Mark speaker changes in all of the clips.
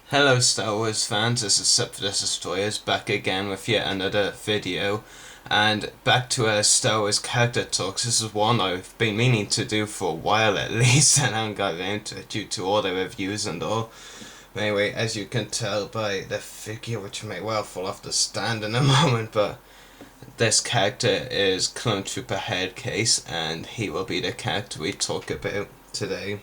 Speaker 1: Hello Star Wars fans, this is Sip for the Destroyers back again with yet another video, and back to our Star Wars character talks. This is one I've been meaning to do for a while at least, and I haven't got around to it due to all the reviews and all. But anyway, as you can tell by the figure, which may well fall off the stand in a moment, but this character is Clone Trooper Hardcase, and he will be the character we talk about today.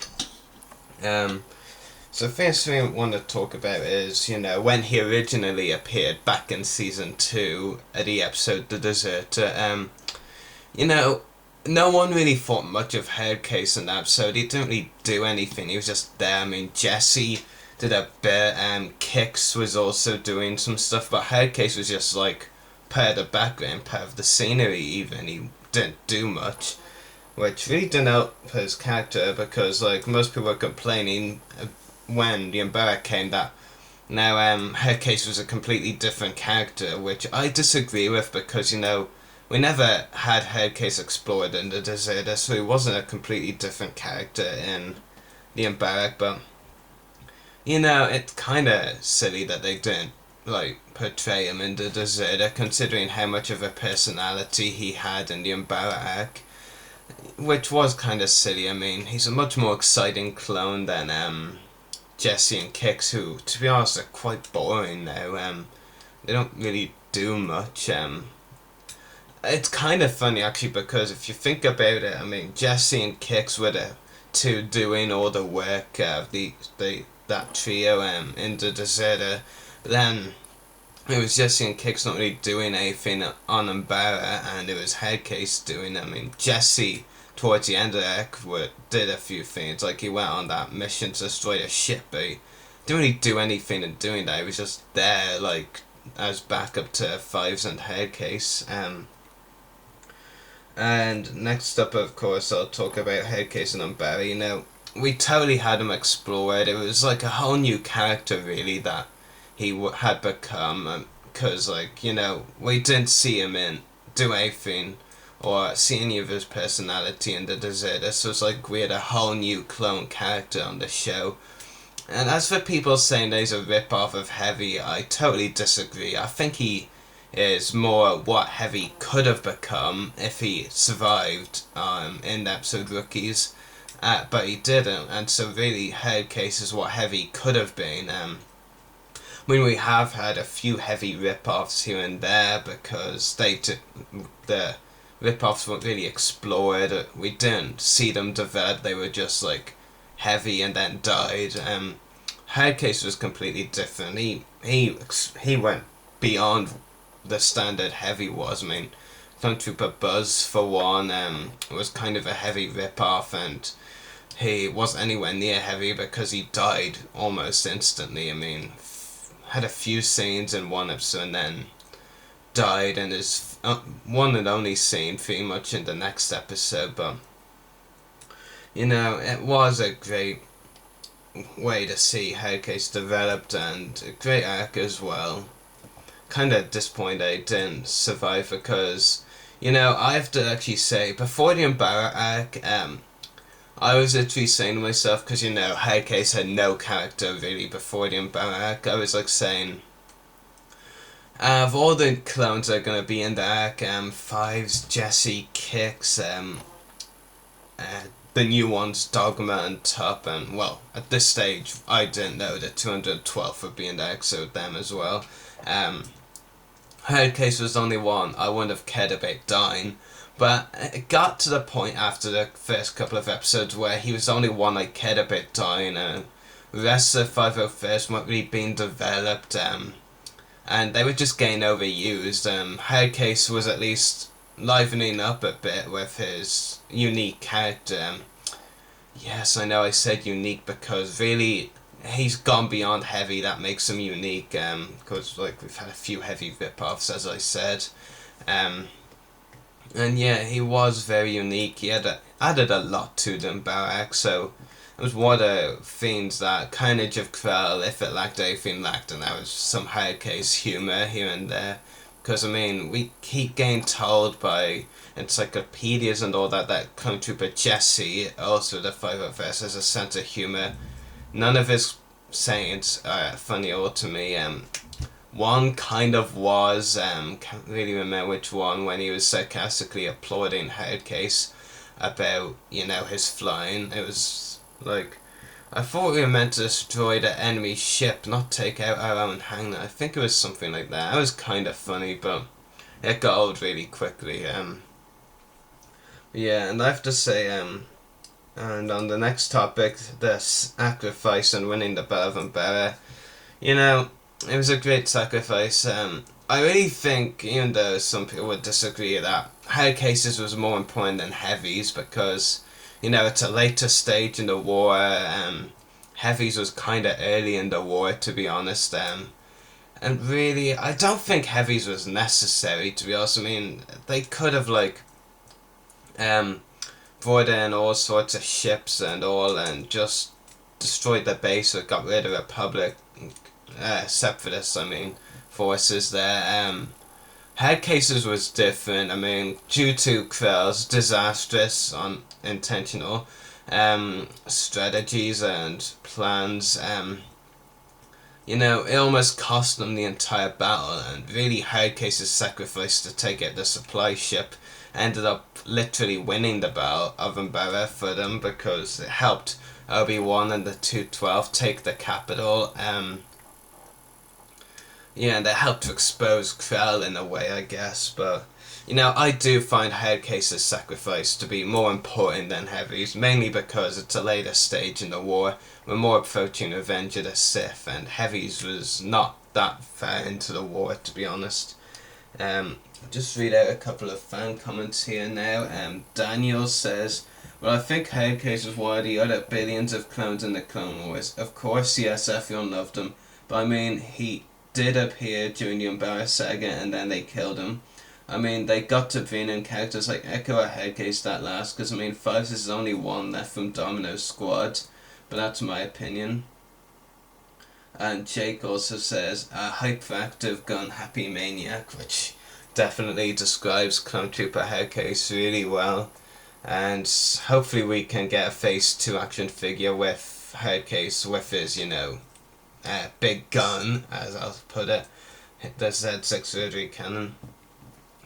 Speaker 1: So the first thing I want to talk about is, when he originally appeared back in season 2 at the episode The Deserter, no one really thought much of Hardcase in that episode. He didn't really do anything, he was just there. I mean, Jesse did a bit, Kix was also doing some stuff, but Hardcase was just like part of the background, part of the scenery even. He didn't do much, which really didn't help his character because, like, most people were complaining when the Umbrella came that now Hardcase was a completely different character, which I disagree with because, we never had Hardcase explored in the Deserter, so he wasn't a completely different character in the Umbrella, but, it's kind of silly that they didn't, portray him in the Deserter, considering how much of a personality he had in the Umbrella arc, which was kind of silly. I mean, he's a much more exciting clone than, Jesse and Kix, who, to be honest, are quite boring now. They don't really do much. It's kind of funny actually because if you think about it, I mean, Jesse and Kix were the two doing all the work of that trio in the Deserter. But then it was Jesse and Kix not really doing anything on Umbrella, and it was Hardcase doing. I mean, Jesse towards the end of the arc did a few things, like he went on that mission to destroy a ship, but he didn't really do anything in doing that. He was just there, like, as backup to Fives and Hardcase. And next up, of course, I'll talk about Hardcase and Umbrella. We totally had him explored. It was like a whole new character, really, that he had become, because, we didn't see him do anything or see any of his personality in the Deserter, so it's like we had a whole new clone character on the show. And as for people saying that he's a rip-off of Heavy, I totally disagree. I think he is more what Heavy could have become if he survived in the episode Rookies, but he didn't, and so really Hardcase is what Heavy could have been. We have had a few Heavy rip-offs here and there because the rip-offs weren't really explored. We didn't see them develop. They were just like Heavy and then died. Hardcase was completely different. He went beyond the standard Heavy was. I mean, Clone Trooper Buzz for one was kind of a Heavy rip-off, and he wasn't anywhere near Heavy because he died almost instantly. I mean, had a few scenes in one episode and then died, and his one and only scene pretty much in the next episode. But it was a great way to see Hardcase developed, and a great arc as well. Kind of disappointed I didn't survive because I have to actually say, before the Umbrella arc, I was literally saying to myself, because Hardcase had no character really before the Umbrella arc, I was like saying, of all the clones that are going to be in the arc, Fives, Jesse, Kix, the new ones, Dogma and Tup, and, well, at this stage, I didn't know that 212 would be in the arc, so them as well. Hardcase was the only one I wouldn't have cared about dying, but it got to the point after the first couple of episodes where he was the only one I cared about dying, and the rest of the 501st weren't really being developed, and they were just getting overused. Hardcase was at least livening up a bit with his unique character. Yes, I know I said unique because really he's gone beyond Heavy. That makes him unique, because we've had a few Heavy rip-offs, as I said. And yeah, he was very unique. He added a lot to the Barak, so it was one of the things that Carnage of Krell, if it lacked anything, lacked, and that was some Hardcase humour here and there. Because, I mean, we keep getting told by encyclopedias and all that Clone Trooper Jesse, also the 501st, has a sense of humour. None of his sayings funny or to me. One kind of was, can't really remember which one, when he was sarcastically applauding Hardcase about, his flying. It was like, I thought we were meant to destroy the enemy ship, not take out our own hangar. I think it was something like that. That was kind of funny, but it got old really quickly. Yeah, and I have to say, and on the next topic, the sacrifice and winning the Battle of Umbara, it was a great sacrifice. I really think, even though some people would disagree, that Hardcases was more important than Heavies because, it's a later stage in the war. Heavies was kind of early in the war, to be honest. And really, I don't think Heavies was necessary, to be honest. I mean, they could have, brought in all sorts of ships and all, and just destroyed the base or got rid of Republic, separatists, forces there. Hardcases was different. Due to Krell's disastrous, unintentional strategies and plans, it almost cost them the entire battle, and really Hardcase's sacrifice to take out the supply ship ended up literally winning the Battle of Umbara for them because it helped Obi-Wan and the 212 take the capital. And it helped to expose Krell in a way, I guess, but I do find Hardcase's sacrifice to be more important than Heavy's, mainly because it's a later stage in the war. We're more approaching Revenge of the Sith, and Heavy's was not that far into the war, to be honest. Just read out a couple of fan comments here now. Daniel says, well, I think Hardcase was one of the other billions of clones in the Clone Wars. Of course, yes, everyone loved him, but he did appear during the Umbara saga and then they killed him. They got to bring in characters like Echo or Hardcase that last, because Fuzz is only one left from Domino's squad, but that's my opinion. And Jake also says, a hyperactive gun happy maniac, which definitely describes Clone Trooper Hardcase really well. And hopefully we can get a Phase 2 action figure with Hardcase with his, big gun, as I'll put it, the Z6 rotary cannon.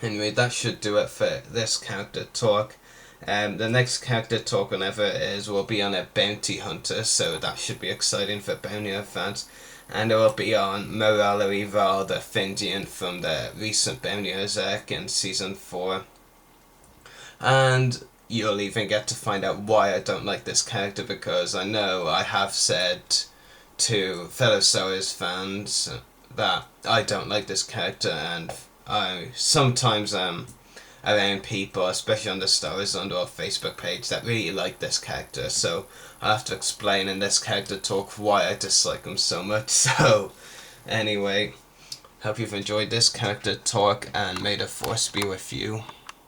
Speaker 1: Anyway, that should do it for this character talk. The next character talk, whenever it is, will be on a bounty hunter, so that should be exciting for bounty fans. And it will be on Moralo Eval, the Findian from the recent Bounty Hunters arc in Season 4. And you'll even get to find out why I don't like this character, because I know I have said to fellow Star Wars fans that I don't like this character, and I sometimes around people, especially on the Star Wars Underworld Facebook page, that really like this character, so I have to explain in this character talk why I dislike him so much. So anyway, hope you've enjoyed this character talk, and may the Force be with you.